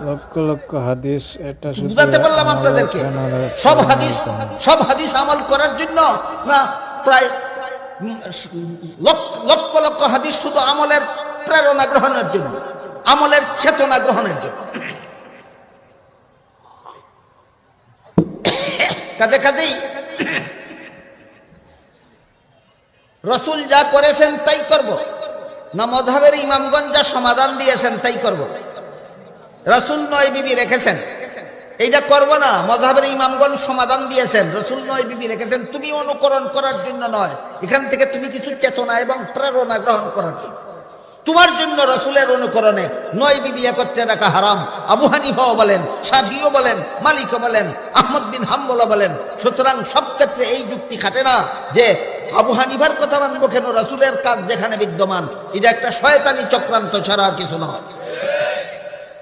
লক্ষ লক্ষ হাদিস, এটা শুধু বুঝাতে পারলাম আপনাদেরকে? সব হাদিস আমল করার জন্য না, প্রায় লক্ষ লক্ষ হাদিস শুধু আমলের প্রেরণা গ্রহণের জন্য, আমলের চেতনা গ্রহণের জন্য। কাজেই রসুল যা করেছেন তাই করব, না মযহাবের ইমামগণ যা সমাধান দিয়েছেন তাই করব? রসুল 9 বিবি রেখেছেন, এইটা করব না। মযহাবের ইমামগণ সমাধান দিয়েছেন, রসুল 9 বিবি রেখেছেন, তুমি অনুকরণ করার জন্য নয়, এখান থেকে তুমি কিছু চেতনা এবং প্রেরণা গ্রহণ করার জন্য। তোমার জন্য রসুলের অনুকরণে 9 বিবি একত্রে রাখা হারাম। আবু হানিফাও বলেন, শাফিও বলেন, মালিকও বলেন, আহমদ বিন হাম্বলও বলেন। সুতরাং সব ক্ষেত্রে এই যুক্তি খাটে না যে আবু হানিফার কথা মানবো কেন, রসুলের কাজ যেখানে বিদ্যমান। এটা একটা শয়তানি চক্রান্ত ছাড়া আর কিছু নয়।